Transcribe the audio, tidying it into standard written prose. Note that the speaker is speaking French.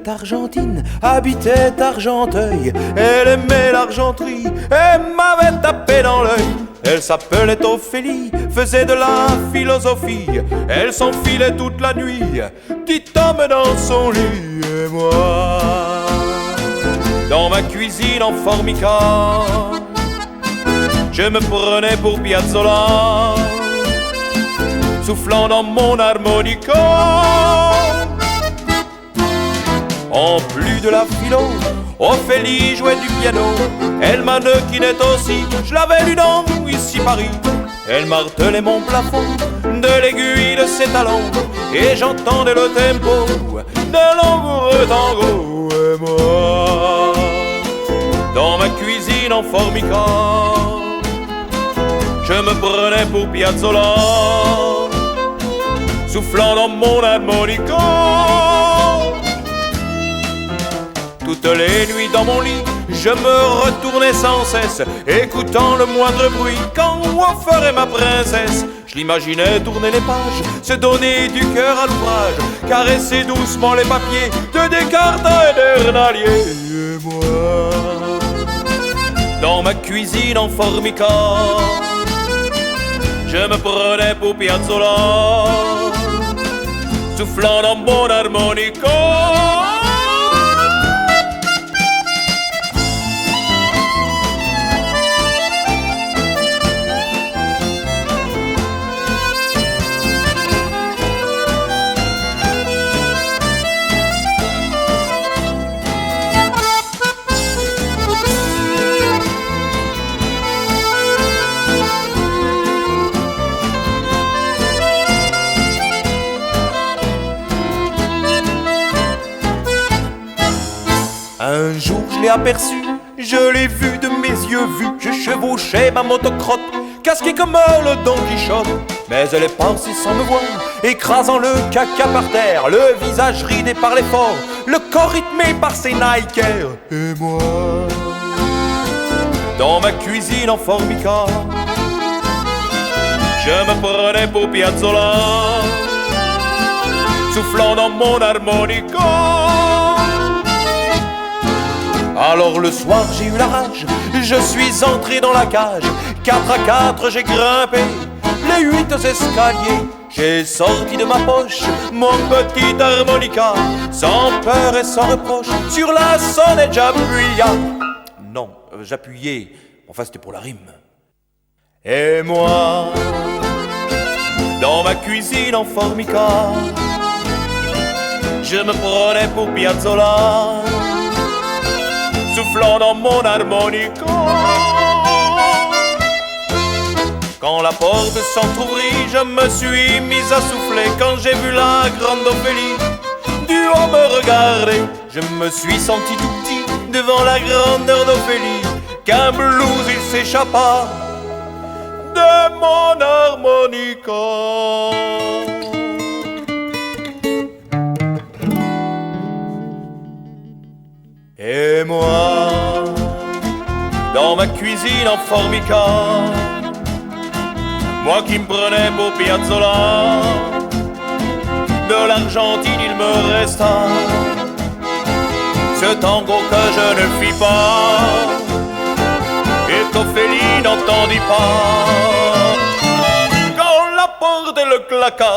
argentine habitait Argenteuil. Elle aimait l'argenterie et m'avait tapé dans l'œil. Elle s'appelait Ophélie, faisait de la philosophie. Elle s'enfilait toute la nuit, petit homme dans son lit. Et moi, dans ma cuisine en formica, je me prenais pour Piazzolla, soufflant dans mon harmonica. En plus de la philo, Ophélie jouait du piano. Elle mannequinait aussi, je l'avais lu dans Ici Paris. Elle martelait mon plafond de l'aiguille de ses talons, et j'entendais le tempo d'un langoureux tango. Et moi, dans ma cuisine en formica, je me prenais pour Piazzolla, soufflant dans mon harmonica. Toutes les nuits dans mon lit, je me retournais sans cesse, écoutant le moindre bruit quand on ferait ma princesse. Je l'imaginais tourner les pages, se donner du cœur à l'ouvrage, caresser doucement les papiers de Descartes et d'Hernalier. Et moi, dans ma cuisine en formica, je me prenais pour Piazzolla, soufflant dans mon harmonica. Un jour je l'ai aperçu, je l'ai vu de mes yeux vus. Je chevauchais ma motocrotte, casquée comme le Don Quichotte. Mais elle est passée sans me voir, écrasant le caca par terre, le visage ridé par l'effort, le corps rythmé par ses Nike Air. Et moi, dans ma cuisine en formica, je me prenais pour Piazzolla, soufflant dans mon harmonica. Alors le soir j'ai eu la rage, je suis entré dans la cage. 4 à 4 j'ai grimpé les 8 escaliers. J'ai sorti de ma poche mon petit harmonica, sans peur et sans reproche, sur la sonnette j'appuya. Non, j'appuyais, enfin c'était pour la rime. Et moi, dans ma cuisine en formica, je me prenais pour Piazzolla, soufflant dans mon harmonica. Quand la porte s'entr'ouvrit, je me suis mis à souffler. Quand j'ai vu la grande Ophélie du haut me regarder, je me suis senti tout petit devant la grandeur d'Ophélie. Qu'un blues il s'échappa de mon harmonica. Et moi, dans ma cuisine en formica, moi qui me prenais pour Piazzolla, de l'Argentine il me resta ce tango que je ne fis pas et qu'Ophélie n'entendit pas. Quand la porte le claqua,